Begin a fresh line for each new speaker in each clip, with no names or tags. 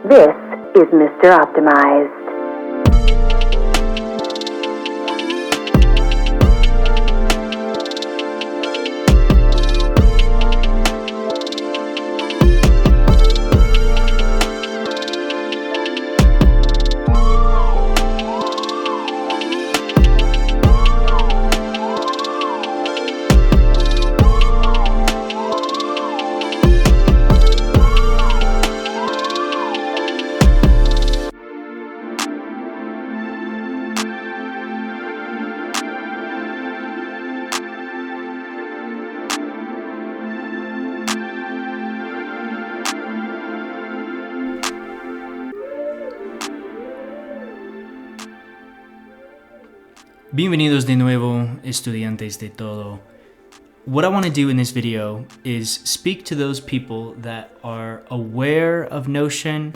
This is Mr. Optimized.
Bienvenidos de nuevo, estudiantes de todo. What I want to do in this video is speak to those people that are aware of Notion,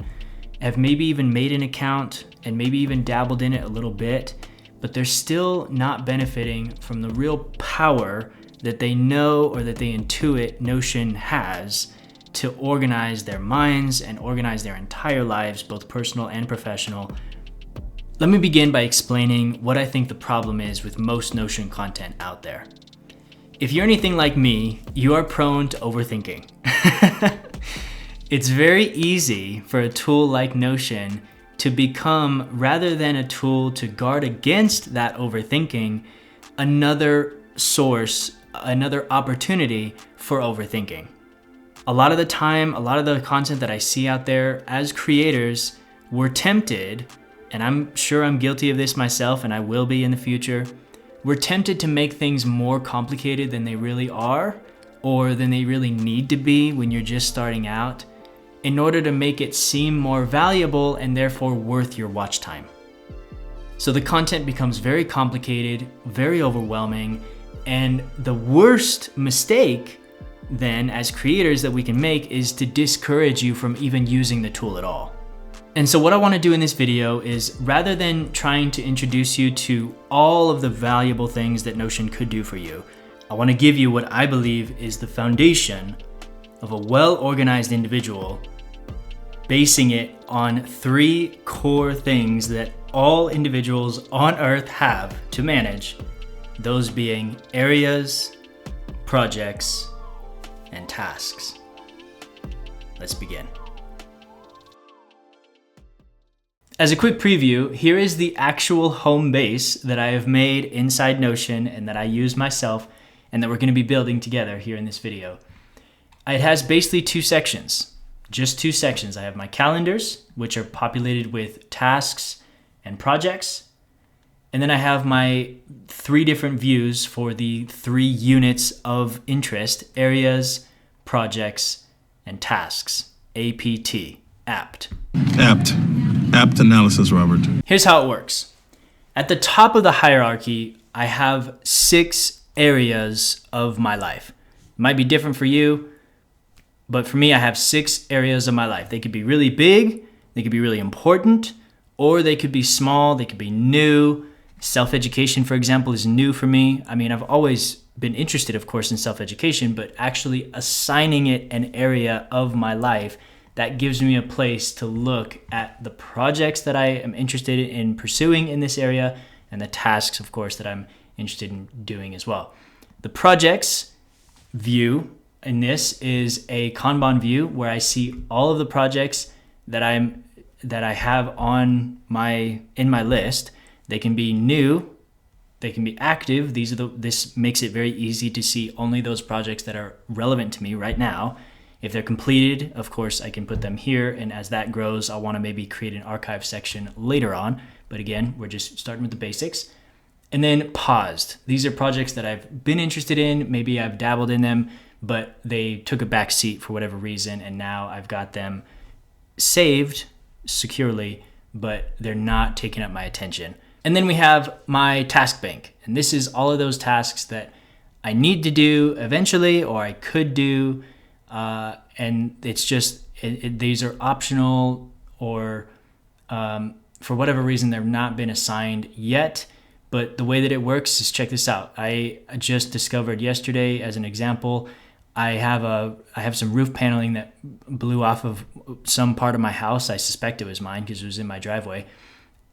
have maybe even made an account, and maybe even dabbled in it a little bit, but they're still not benefiting from the real power that they know or that they intuit Notion has to organize their minds and organize their entire lives, both personal and professional. Let me begin by explaining what I think the problem is with most Notion content out there. If you're anything like me, you are prone to overthinking. It's very easy for a tool like Notion to become, rather than a tool to guard against that overthinking, another source, another opportunity for overthinking. A lot of the time, a lot of the content that I see out there as creators, we're tempted, and I'm sure I'm guilty of this myself, and I will be in the future, we're tempted to make things more complicated than they really are, or than they really need to be when you're just starting out, in order to make it seem more valuable and therefore worth your watch time. So the content becomes very complicated, very overwhelming, and the worst mistake then as creators that we can make is to discourage you from even using the tool at all. And so what I want to do in this video is, rather than trying to introduce you to all of the valuable things that Notion could do for you, I want to give you what I believe is the foundation of a well-organized individual, basing it on 3 core things that all individuals on Earth have to manage, those being areas, projects, and tasks. Let's begin. As a quick preview, here is the actual home base that I have made inside Notion and that I use myself and that we're going to be building together here in this video. It has basically 2 sections, just 2 sections. I have my calendars, which are populated with tasks and projects. And then I have my 3 different views for the 3 units of interest: areas, projects, and tasks. APT, apt.
Apt analysis, Robert.
Here's how it works. At the top of the hierarchy, I have 6 areas of my life. It might be different for you, but for me, I have 6 areas of my life. They could be really big, they could be really important, or they could be small, they could be new. Self-education, for example, is new for me. I mean, I've always been interested, of course, in self-education, but actually assigning it an area of my life that gives me a place to look at the projects that I am interested in pursuing in this area, and the tasks, of course, that I'm interested in doing as well. The projects view in this is a Kanban view where I see all of the projects that I have in my list. They can be new, they can be active. This makes it very easy to see only those projects that are relevant to me right now. If they're completed, of course, I can put them here, and as that grows, I'll want to maybe create an archive section later on. But again, we're just starting with the basics. And then paused. These are projects that I've been interested in. Maybe I've dabbled in them, but they took a back seat for whatever reason, and now I've got them saved securely, but they're not taking up my attention. And then we have my task bank, and this is all of those tasks that I need to do eventually, or I could do, and it's just, these are optional, or for whatever reason, they've not been assigned yet. But the way that it works is, check this out. I just discovered yesterday, as an example, I have some roof paneling that blew off of some part of my house. I suspect it was mine because it was in my driveway.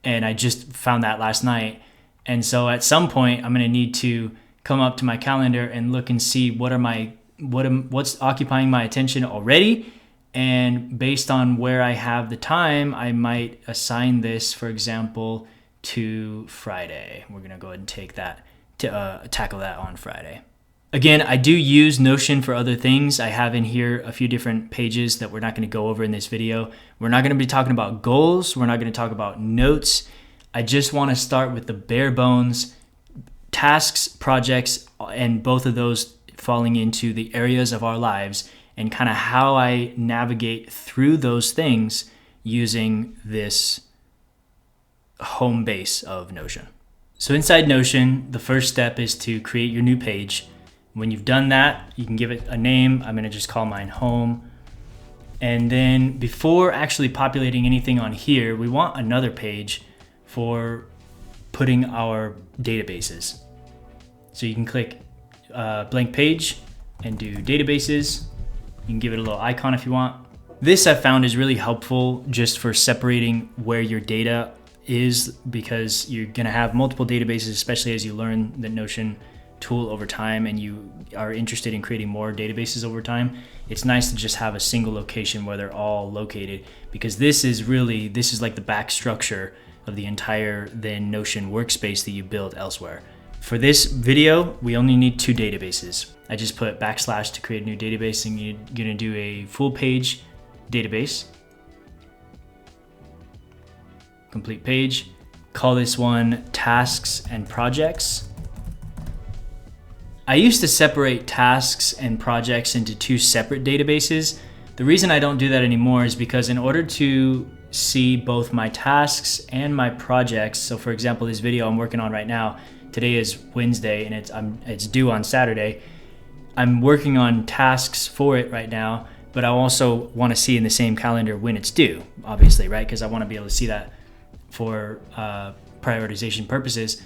And I just found that last night. And so at some point I'm going to need to come up to my calendar and look and see what's occupying my attention already. And based on where I have the time, I might assign this, for example, to Friday. We're going to go ahead and take that to tackle that on Friday. Again, I do use Notion for other things. I have in here a few different pages that we're not going to go over in this video. We're not going to be talking about goals. We're not going to talk about notes. I just want to start with the bare bones tasks, projects, and both of those falling into the areas of our lives and kind of how I navigate through those things using this home base of Notion. So inside Notion, the first step is to create your new page. When you've done that, you can give it a name. I'm going to just call mine home. And then before actually populating anything on here, we want another page for putting our databases. So you can click blank page and do databases. You can give it a little icon if you want. This I found is really helpful just for separating where your data is, because you're going to have multiple databases, especially as you learn the Notion tool over time and you are interested in creating more databases over time. It's nice to just have a single location where they're all located, because this is like the back structure of the entire then Notion workspace that you build elsewhere. For this video, we only need 2 databases. I just put / to create a new database, and you're gonna do a full page database. Complete page. Call this one tasks and projects. I used to separate tasks and projects into 2 separate databases. The reason I don't do that anymore is because in order to see both my tasks and my projects, so for example, this video I'm working on right now, today is Wednesday and it's due on Saturday. I'm working on tasks for it right now, but I also want to see in the same calendar when it's due, obviously, right? Because I want to be able to see that for prioritization purposes.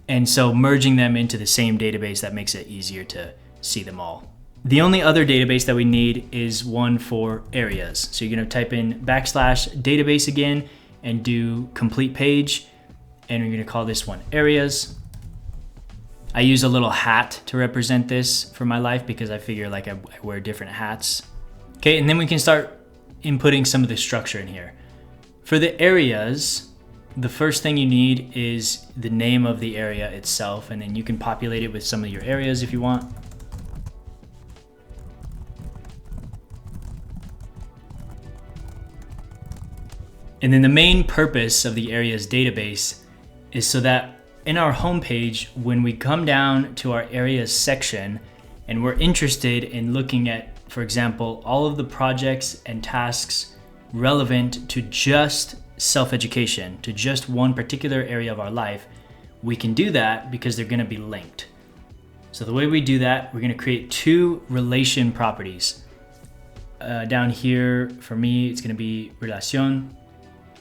And so merging them into the same database, that makes it easier to see them all. The only other database that we need is one for areas. So you're gonna type in / database again and do complete page. And we're gonna call this one areas. I use a little hat to represent this for my life because I figure like I wear different hats. Okay, and then we can start inputting some of the structure in here. For the areas, the first thing you need is the name of the area itself, and then you can populate it with some of your areas if you want. And then the main purpose of the areas database is so that in our homepage, when we come down to our areas section and we're interested in looking at, for example, all of the projects and tasks relevant to just self-education, to just one particular area of our life, we can do that because they're going to be linked. So the way we do that, we're going to create 2 relation properties. Down here, for me, it's going to be relación.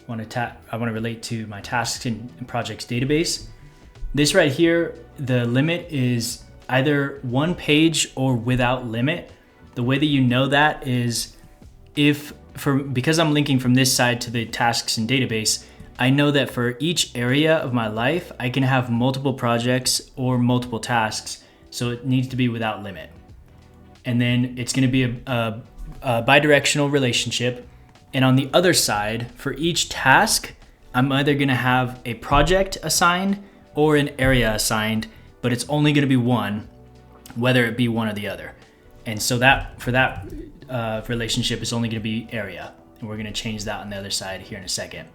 I want to relate to my tasks and projects database. This right here, the limit is either 1 page or without limit. The way that you know that is because I'm linking from this side to the tasks and database, I know that for each area of my life, I can have multiple projects or multiple tasks. So it needs to be without limit. And then it's going to be a bidirectional relationship. And on the other side, for each task, I'm either going to have a project assigned or an area assigned, but it's only going to be one, whether it be one or the other. And so that for that relationship is only going to be area, and we're going to change that on the other side here in a second.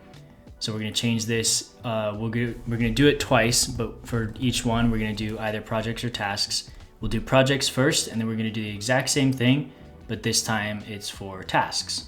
So we're going to change this. We're going to do it twice, but for each one, we're going to do either projects or tasks. We'll do projects first, and then we're going to do the exact same thing, but this time it's for tasks.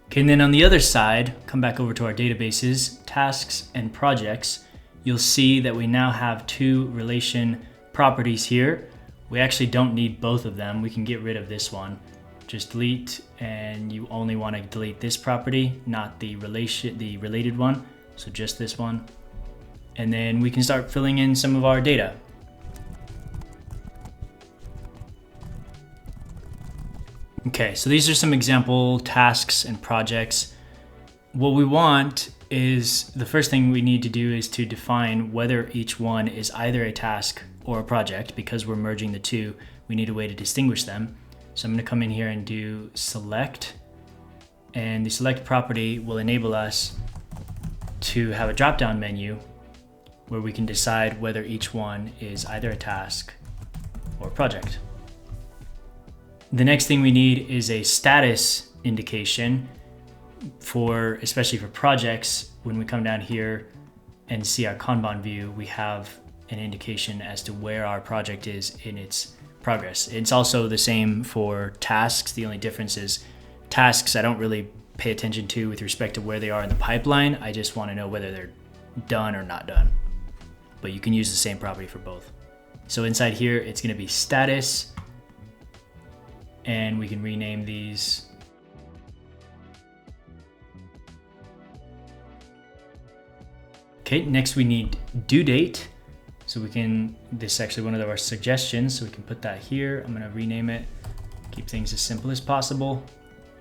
Okay, and then on the other side, come back over to our databases, tasks and projects. You'll see that we now have 2 relation properties here. We actually don't need both of them. We can get rid of this one. Just delete, and you only want to delete this property, not the related one. So just this one. And then we can start filling in some of our data. Okay, so these are some example tasks and projects. What we want is, the first thing we need to do is to define whether each one is either a task or a project. Because we're merging the two, we need a way to distinguish them. So I'm going to come in here and do select, and the select property will enable us to have a drop-down menu where we can decide whether each one is either a task or a project. The next thing we need is a status indication for, especially for projects. When we come down here and see our Kanban view, we have an indication as to where our project is in its progress. It's also the same for tasks. The only difference is tasks I don't really pay attention to with respect to where they are in the pipeline. I just want to know whether they're done or not done. But you can use the same property for both. So inside here, it's going to be status, and we can rename these. Okay, next we need due date. So we can, this is actually one of our suggestions, so we can put that here. I'm gonna rename it, keep things as simple as possible.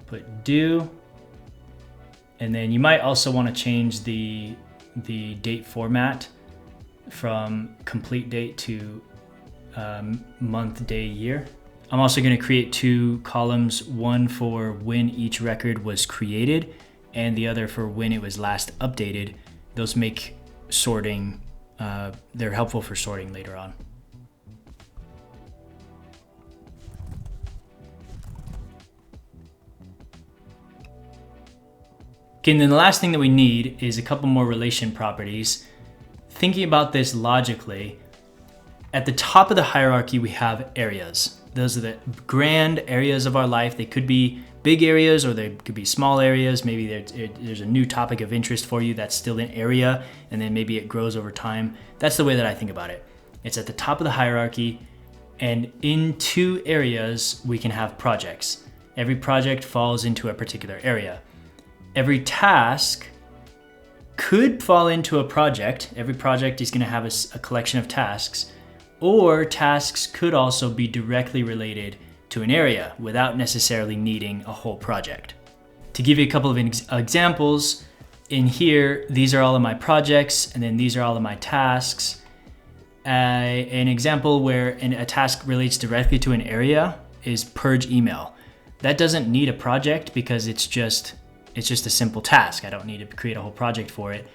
Put due, and then you might also want to change the date format from complete date to month, day, year. I'm also going to create two columns, one for when each record was created and the other for when it was last updated. Those make sorting, they're helpful for sorting later on. Okay, and then the last thing that we need is a couple more relation properties. Thinking about this logically, at the top of the hierarchy, we have areas. Those are the grand areas of our life. They could be big areas or they could be small areas. Maybe there's a new topic of interest for you that's still an area, and then maybe it grows over time. That's the way that I think about it. It's at the top of the hierarchy, and in two areas, we can have projects. Every project falls into a particular area. Every task could fall into a project. Every project is going to have a collection of tasks, or tasks could also be directly related to an area without necessarily needing a whole project. To give you a couple of examples, in here, these are all of my projects, and then these are all of my tasks. An example where a task relates directly to an area is purge email. That doesn't need a project because it's just a simple task. I don't need to create a whole project for it.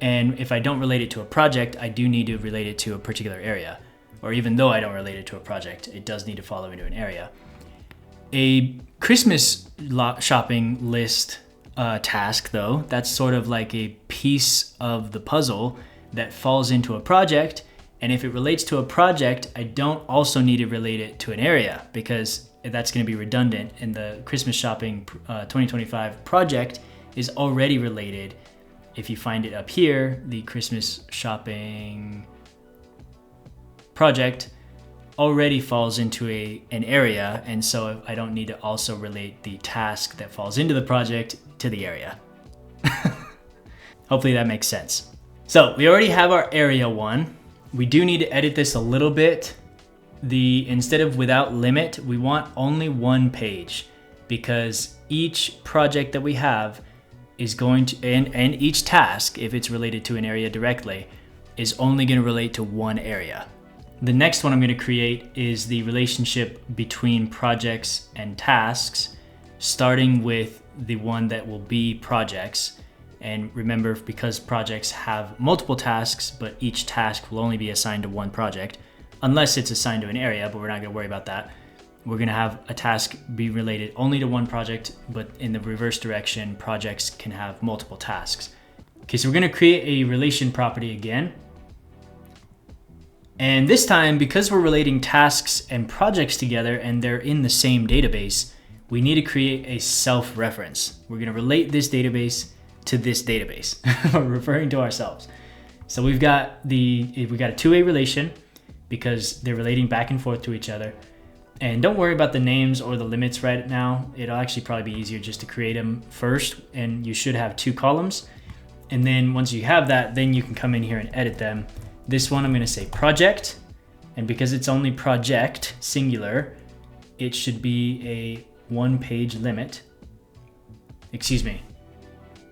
And if I don't relate it to a project, I do need to relate it to a particular area. Or even though I don't relate it to a project, it does need to follow into an area. A Christmas shopping list task, though, that's sort of like a piece of the puzzle that falls into a project. And if it relates to a project, I don't also need to relate it to an area because that's going to be redundant. And the Christmas shopping 2025 project is already related. If you find it up here, the Christmas shopping project already falls into an area, and so I don't need to also relate the task that falls into the project to the area. Hopefully that makes sense. So we already have our area one. We do need to edit this a little bit. Instead of without limit, we want only one page because each project that we have is going to, and each task, if it's related to an area directly, is only going to relate to one area. The next one I'm going to create is the relationship between projects and tasks, starting with the one that will be projects. And remember, because projects have multiple tasks, but each task will only be assigned to one project, unless it's assigned to an area, but we're not going to worry about that. We're going to have a task be related only to one project, but in the reverse direction, projects can have multiple tasks. Okay, so we're going to create a relation property again. And this time, because we're relating tasks and projects together and they're in the same database, we need to create a self-reference. We're going to relate this database to this database. We're referring to ourselves. So we've got a two-way relation because they're relating back and forth to each other. And don't worry about the names or the limits right now. It'll actually probably be easier just to create them first, and you should have two columns. And then once you have that, then you can come in here and edit them. This one I'm going to say project, and because it's only project singular, it should be a one page limit. Excuse me.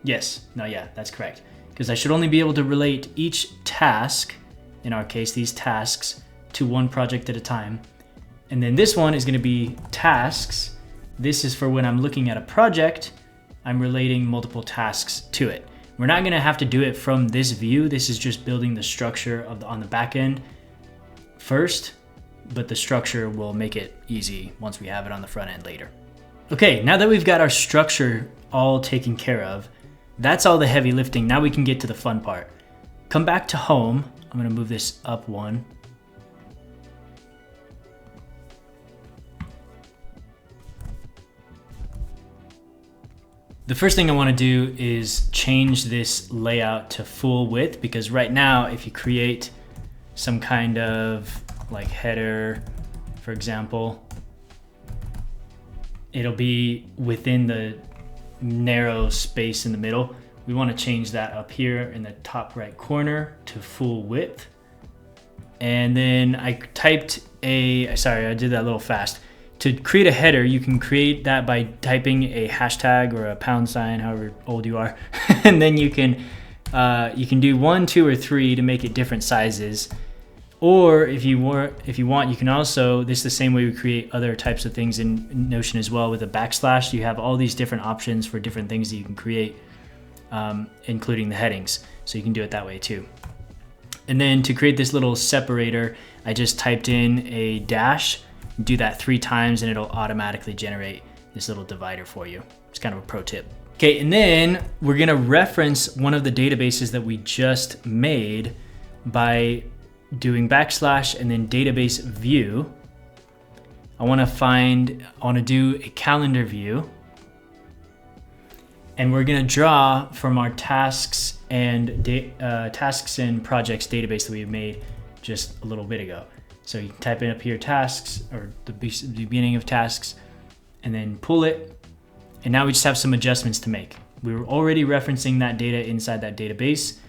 Yes, no, yeah, that's correct. Because I should only be able to relate each task, in our case, these tasks, to one project at a time. And then this one is going to be tasks. This is for when I'm looking at a project, I'm relating multiple tasks to it. We're not going to have to do it from this view. This is just building the structure of on the back end first, but the structure will make it easy once we have it on the front end later. Okay, now that we've got our structure all taken care of, that's all the heavy lifting. Now we can get to the fun part. Come back to home. I'm going to move this up one. The first thing I want to do is change this layout to full width, because right now if you create some kind of like header, for example, it'll be within the narrow space in the middle. We want to change that up here in the top right corner to full width. And then I typed sorry, I did that a little fast. To create a header, you can create that by typing a hashtag or a £, however old you are. And then you can do 1, 2, or 3 to make it different sizes. Or if you want, you can also, this is the same way we create other types of things in Notion as well. With a backslash, you have all these different options for different things that you can create, including the headings. So you can do it that way too. And then to create this little separator, I just typed in a dash. Do that 3 times and it'll automatically generate this little divider for you. It's kind of a pro tip. Okay, and then we're gonna reference one of the databases that we just made by doing backslash and then database view. I wanna do a calendar view. And we're gonna draw from our tasks and projects database that we made just a little bit ago. So you can type in up here tasks, or the beginning of tasks, and then pull it. And now we just have some adjustments to make. We were already referencing that data inside that database,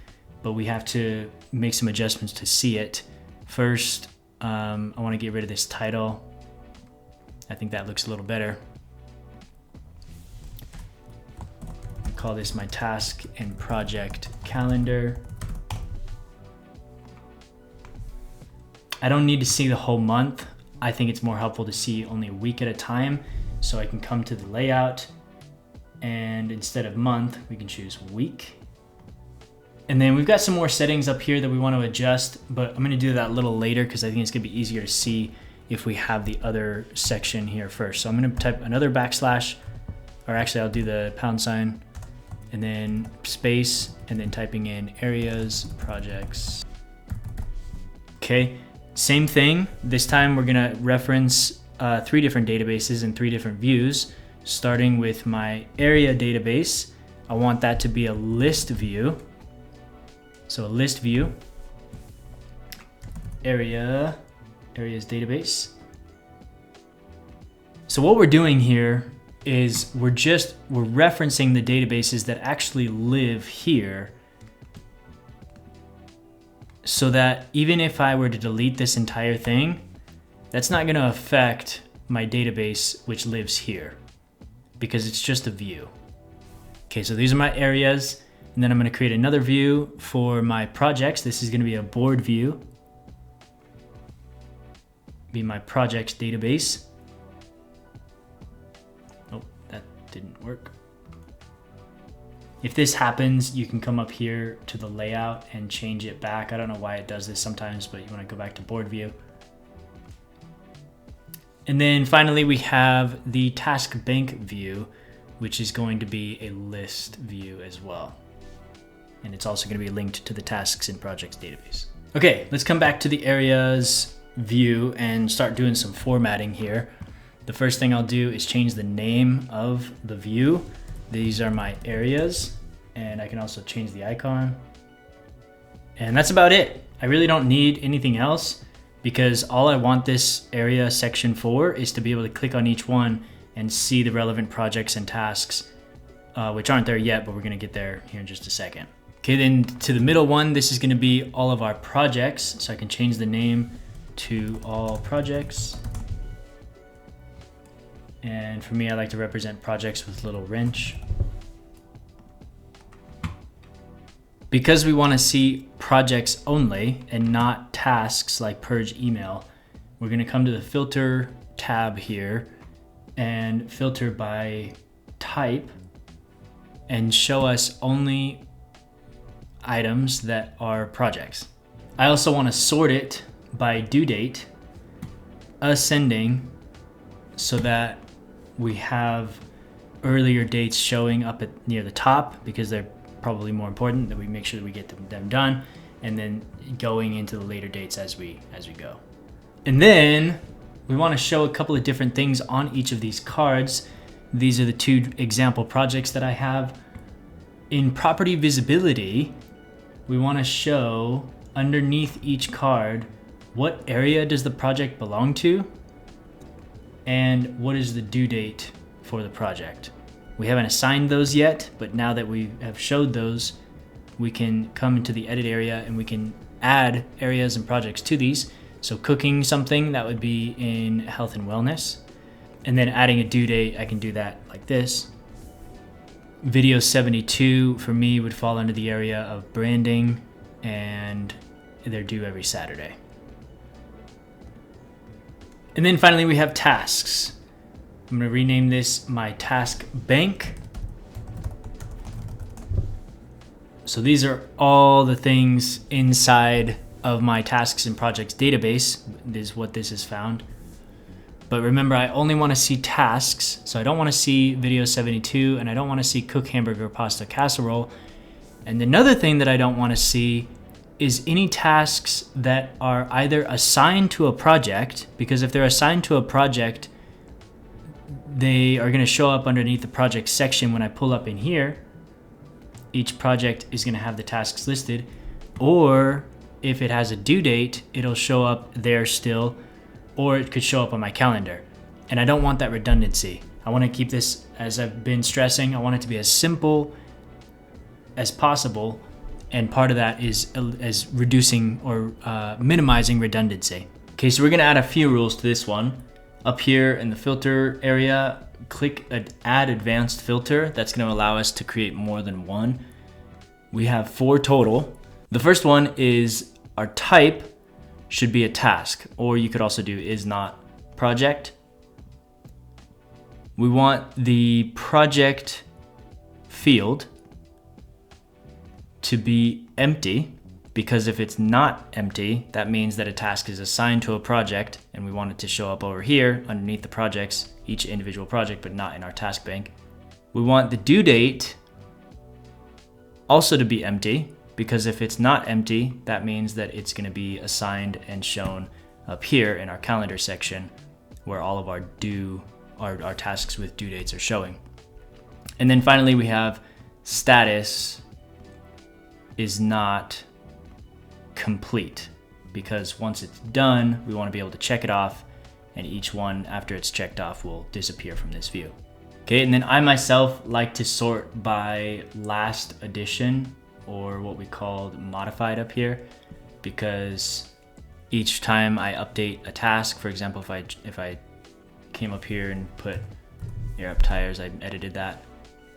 but we have to make some adjustments to see it. First, I want to get rid of this title. I think that looks a little better. Call this my task and project calendar. I don't need to see the whole month. I think it's more helpful to see only a week at a time. So I can come to the layout, and instead of month, we can choose week. And then we've got some more settings up here that we want to adjust, but I'm gonna do that a little later because I think it's gonna be easier to see if we have the other section here first. So I'm gonna type another backslash, or actually I'll do the £, and then space, and then typing in areas, projects. Okay. Same thing, this time we're gonna reference 3 different databases and 3 different views, starting with my area database. I want that to be a list view. So a list view, areas database. So what we're doing here is we're referencing the databases that actually live here, so that even if I were to delete this entire thing, that's not going to affect my database which lives here, because it's just a view. Okay, so these are my areas, and then I'm going to create another view for my projects. This is going to be a board view, be my projects database. Oh, that didn't work. If this happens, you can come up here to the layout and change it back. I don't know why it does this sometimes, but you want to go back to board view. And then finally, we have the task bank view, which is going to be a list view as well. And it's also going to be linked to the tasks and projects database. Okay, let's come back to the areas view and start doing some formatting here. The first thing I'll do is change the name of the view. These are my areas, and I can also change the icon. And that's about it. I really don't need anything else, because all I want this area section for is to be able to click on each one and see the relevant projects and tasks, which aren't there yet, but we're gonna get there here in just a second. Okay, then to the middle one, this is gonna be all of our projects. So I can change the name to all projects. And for me, I like to represent projects with a little wrench. Because we want to see projects only and not tasks like purge email, we're going to come to the filter tab here and filter by type and show us only items that are projects. I also want to sort it by due date, ascending, so that we have earlier dates showing up near the top because they're probably more important, that we make sure that we get them done, and then going into the later dates as we go. And then we want to show a couple of different things on each of these cards. These are the 2 example projects that I have. In property visibility, we want to show underneath each card what area does the project belong to and what is the due date for the project. We haven't assigned those yet, but now that we have showed those, we can come into the edit area and we can add areas and projects to these. So cooking something, that would be in health and wellness. And then adding a due date, I can do that like this. Video 72 for me would fall under the area of branding, and they're due every Saturday. And then finally we have tasks. I'm going to rename this my task bank. So these are all the things inside of my tasks and projects database. This is what this is found. But remember, I only want to see tasks. So I don't want to see video 72, and I don't want to see cook hamburger pasta casserole. And another thing that I don't want to see is any tasks that are either assigned to a project, because if they're assigned to a project, they are going to show up underneath the project section when I pull up in here. Each project is going to have the tasks listed, or if it has a due date, it'll show up there still, or it could show up on my calendar. And I don't want that redundancy. I want to keep this, as I've been stressing, I want it to be as simple as possible, and part of that is reducing or minimizing redundancy. Okay, so we're going to add a few rules to this one. Up here in the filter area, click add advanced filter. That's going to allow us to create more than one. We have 4 total. The first one is our type should be a task, or you could also do is not project. We want the project field to be empty, because if it's not empty, that means that a task is assigned to a project, and we want it to show up over here underneath the projects, each individual project, but not in our task bank. We want the due date also to be empty, because if it's not empty, that means that it's going to be assigned and shown up here in our calendar section, where all of our our tasks with due dates are showing. And then finally, we have status is not complete, because once it's done, we want to be able to check it off, and each one after it's checked off will disappear from this view. Okay, and then I myself like to sort by last addition, or what we called modified up here, because each time I update a task, for example, if I came up here and put air up tires, I edited that.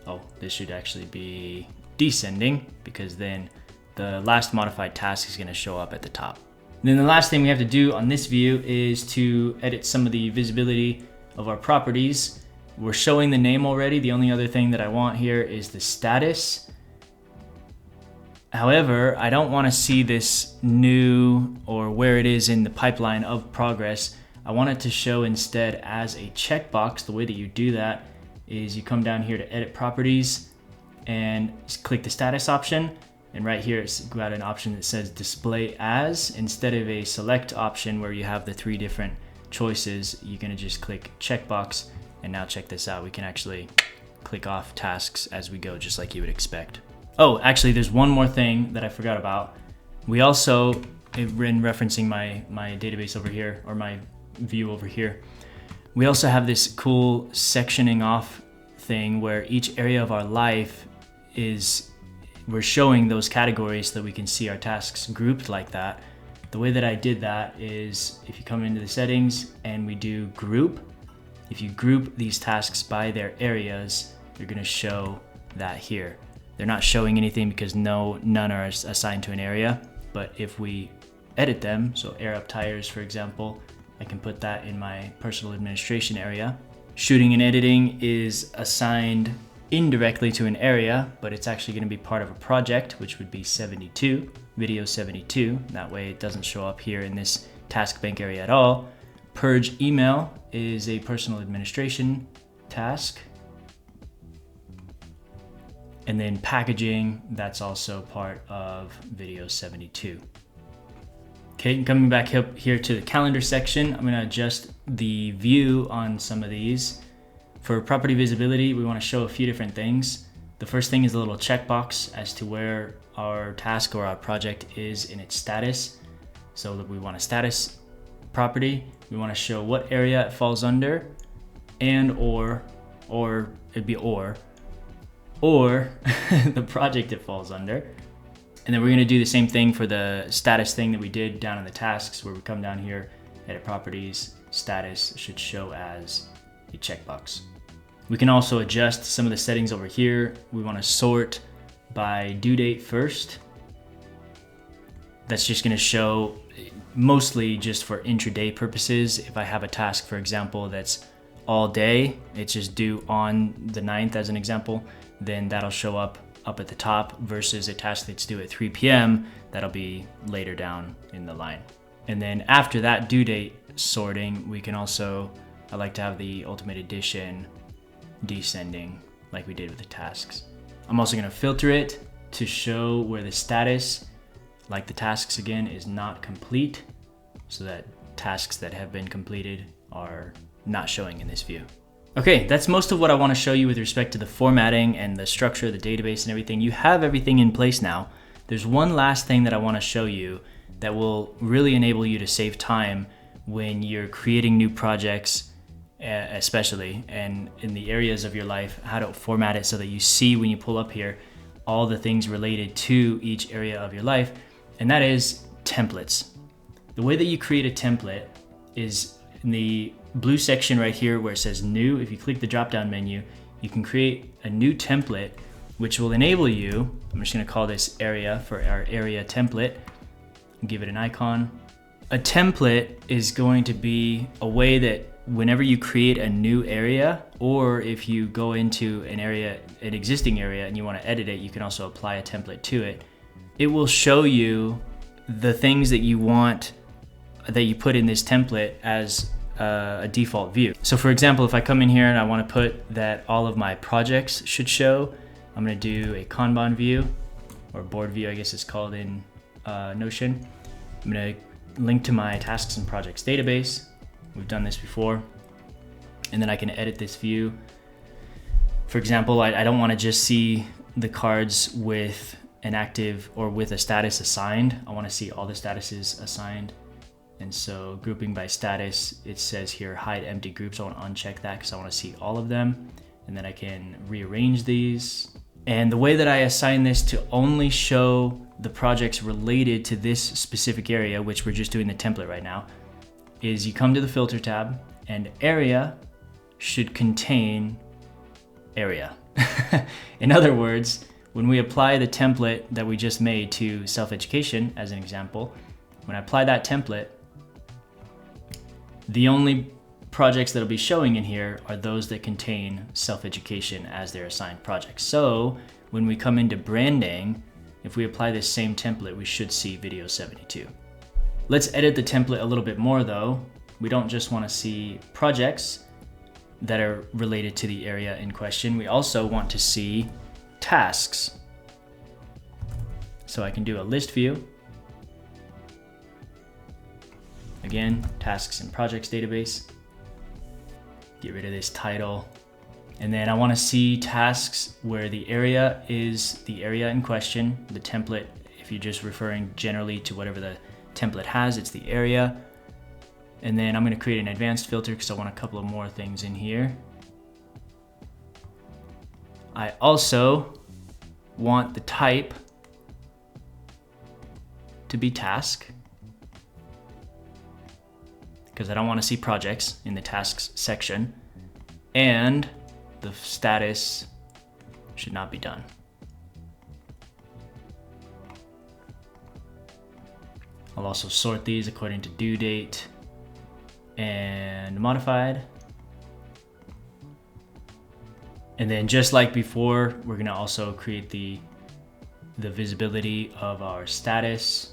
Oh, this should actually be descending, because then the last modified task is going to show up at the top. And then the last thing we have to do on this view is to edit some of the visibility of our properties. We're showing the name already. The only other thing that I want here is the status. However, I don't want to see this new or where it is in the pipeline of progress. I want it to show instead as a checkbox. The way that you do that is you come down here to edit properties and click the status option. And right here, it's got an option that says display as, instead of a select option where you have the 3 different choices. You're going to just click checkbox. And now check this out. We can actually click off tasks as we go, just like you would expect. Oh, actually, there's one more thing that I forgot about. We also, in referencing my database over here, or my view over here, we also have this cool sectioning off thing where each area of our life we're showing those categories so that we can see our tasks grouped like that. The way that I did that is if you come into the settings and we do group, If you group these tasks by their areas, you're gonna show that here. They're not showing anything because none are assigned to an area, but if we edit them, so air up tires, for example, I can put that in my personal administration area. Shooting and editing is assigned indirectly to an area, but it's actually gonna be part of a project, which would be 72, video 72. That way it doesn't show up here in this task bank area at all. Purge email is a personal administration task. And then packaging, that's also part of video 72. Okay, coming back up here to the calendar section, I'm gonna adjust the view on some of these. For property visibility, we wanna show a few different things. The first thing is a little checkbox as to where our task or our project is in its status. So that we want a status property, we wanna show what area it falls under, and or it'd be or the project it falls under. And then we're gonna do the same thing for the status thing that we did down in the tasks, where we come down here, edit properties, status should show as a checkbox. We can also adjust some of the settings over here. We wanna sort by due date first. That's just gonna show mostly just for intraday purposes. If I have a task, for example, that's all day, it's just due on the 9th as an example, then that'll show up at the top versus a task that's due at 3 p.m. that'll be later down in the line. And then after that due date sorting, we can also, I like to have the Ultimate Edition descending like we did with the tasks. I'm also gonna filter it to show where the status, like the tasks again, is not complete, so that tasks that have been completed are not showing in this view. Okay, that's most of what I want to show you with respect to the formatting and the structure of the database and everything. You have everything in place now. There's one last thing that I want to show you that will really enable you to save time when you're creating new projects, especially, and in the areas of your life, how to format it so that you see when you pull up here all the things related to each area of your life, and that is templates. The way that you create a template is in the blue section right here where it says new. If you click the drop down menu, you can create a new template, which will enable you, I'm just gonna call this area for our area template, and give it an icon. A template is going to be a way that whenever you create a new area, or if you go into an existing area and you wanna edit it, you can also apply a template to it. It will show you the things that you want, that you put in this template as a default view. So for example, if I come in here and I want to put that all of my projects should show, I'm going to do a Kanban view, or board view I guess it's called in Notion. I'm going to link to my tasks and projects database. We've done this before. And then I can edit this view. For example, I don't want to just see the cards with an active or with a status assigned. I want to see all the statuses assigned. And so grouping by status, it says here hide empty groups. I want to uncheck that because I want to see all of them. And then I can rearrange these. And the way that I assign this to only show the projects related to this specific area, which we're just doing the template right now, is you come to the filter tab and area should contain area. In other words, when we apply the template that we just made to self-education as an example, when I apply that template, the only projects that'll be showing in here are those that contain self-education as their assigned projects. So when we come into branding, if we apply this same template, we should see video 72. Let's edit the template a little bit more though. We don't just want to see projects that are related to the area in question. We also want to see tasks. So I can do a list view. Again, tasks and projects database. Get rid of this title. And then I want to see tasks where the area is the area in question. The template, if you're just referring generally to whatever the template has, it's the area. And then I'm going to create an advanced filter because I want a couple of more things in here. I also want the type to be task, because I don't want to see projects in the tasks section. and the status should not be done. I'll also sort these according to due date and modified. And then just like before, we're gonna also create the visibility of our status.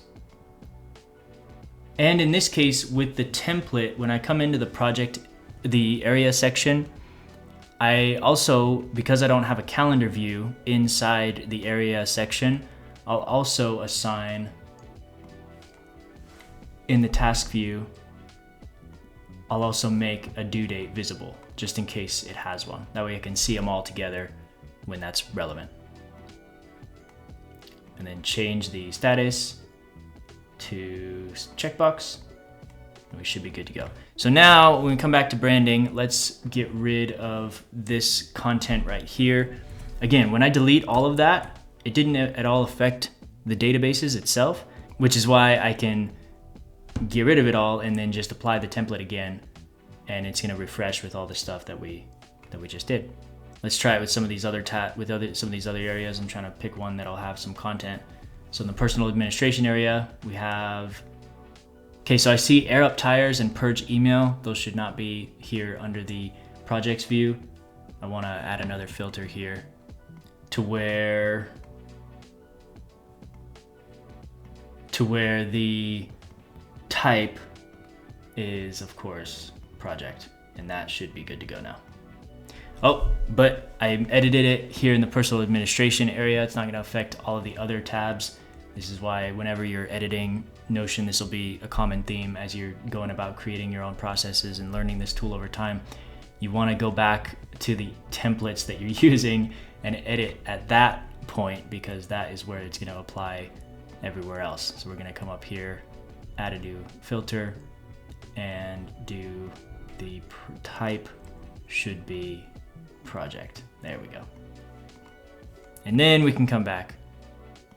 And in this case, with the template, when I come into the project, the area section, I also, because I don't have a calendar view inside the area section, I'll also assign in the task view, I'll also make a due date visible, just in case it has one. That way I can see them all together when that's relevant. And then change the status to checkbox, and we should be good to go. So now when we come back to branding, let's get rid of this content right here. Again, when I delete all of that, it didn't at all affect the databases itself, which is why I can get rid of it all and then just apply the template again, and it's gonna refresh with all the stuff that we just did. Let's try it with some of these other some of these other areas. I'm trying to pick one that'll have some content. So in the personal administration area, we have, okay, so I see air up tires and purge email. Those should not be here under the projects view. I wanna add another filter here to where the type is, of course, project, and that should be good to go now. Oh, but I edited it here in the personal administration area. It's not going to affect all of the other tabs. This is why whenever you're editing Notion, this will be a common theme as you're going about creating your own processes and learning this tool over time. You want to go back to the templates that you're using and edit at that point, because that is where it's going to apply everywhere else. So we're going to come up here, add a new filter, and do the type should be project. There we go. And then we can come back,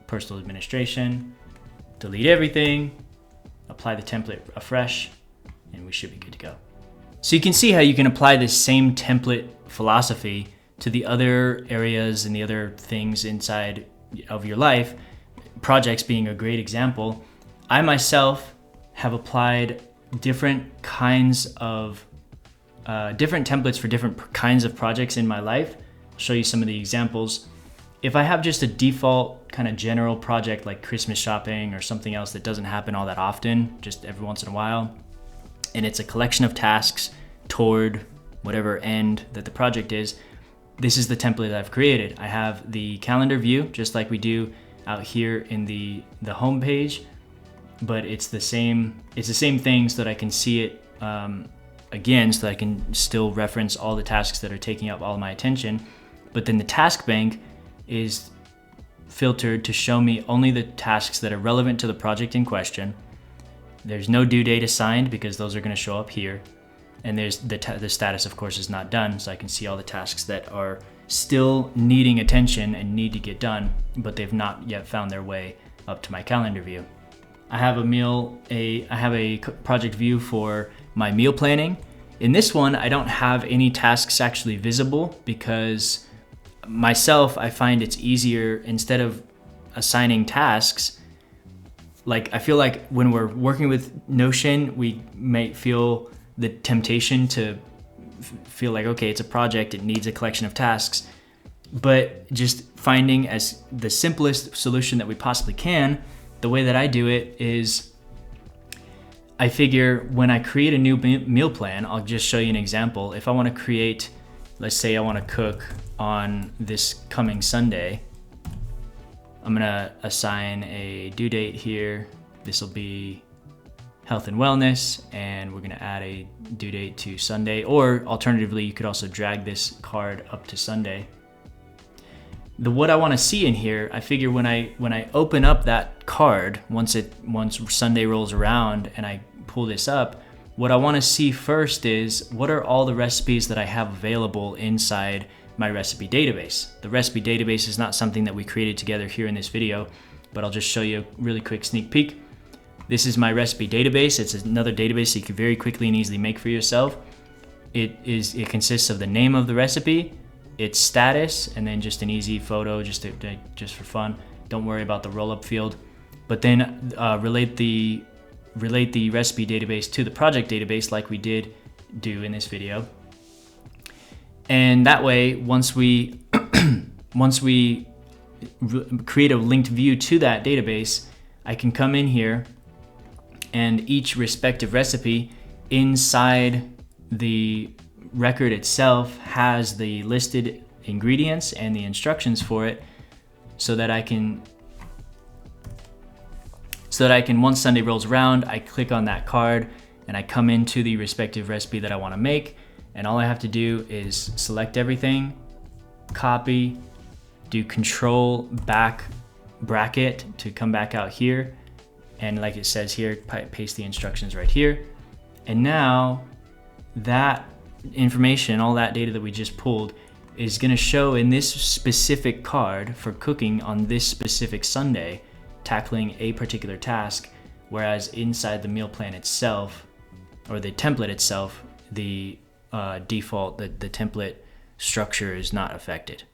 personal administration, delete everything, apply the template afresh, and we should be good to go. So you can see how you can apply this same template philosophy to the other areas and the other things inside of your life, projects being a great example. I myself have applied different kinds of different templates for different kinds of projects in my life. I'll show you some of the examples. If I have just a default kind of general project like Christmas shopping or something else that doesn't happen all that often, just every once in a while, and it's a collection of tasks toward whatever end that the project is, this is the template that I've created. I have the calendar view, just like we do out here in the home page, but it's the same thing so that I can see it again, so that I can still reference all the tasks that are taking up all of my attention. But then the task bank is filtered to show me only the tasks that are relevant to the project in question. There's no due date assigned because those are going to show up here. And there's the status, of course, is not done, so I can see all the tasks that are still needing attention and need to get done, but they've not yet found their way up to my calendar view. I have a project view for my meal planning. In this one, I don't have any tasks actually visible because myself, I find it's easier, instead of assigning tasks, like I feel like when we're working with Notion, we might feel the temptation to feel like, okay, it's a project, it needs a collection of tasks, but just finding as the simplest solution that we possibly can, the way that I do it is I figure when I create a new meal plan, I'll just show you an example. If I want to create, let's say I want to cook on this coming Sunday, I'm gonna assign a due date here. This will be health and wellness, and we're gonna add a due date to Sunday, or alternatively, you could also drag this card up to Sunday. What I want to see in here, I figure when I open up that card, once Sunday rolls around and I pull this up, what I want to see first is what are all the recipes that I have available inside my recipe database. The recipe database is not something that we created together here in this video, but I'll just show you a really quick sneak peek. This is my recipe database. It's another database that you can very quickly and easily make for yourself. it consists of the name of the recipe, its status, and then just an easy photo just for fun. Don't worry about the roll-up field. But then relate the recipe database to the project database like we did do in this video. And that way, once we create a linked view to that database, I can come in here and each respective recipe inside the record itself has the listed ingredients and the instructions for it, so that I can once Sunday rolls around, I click on that card and I come into the respective recipe that I want to make, and all I have to do is select everything, copy, do control back bracket to come back out here, and like it says here, paste the instructions right here. And now that information, all that data that we just pulled, is going to show in this specific card for cooking on this specific Sunday, tackling a particular task, whereas inside the meal plan itself, or the template itself, the default, the template structure is not affected.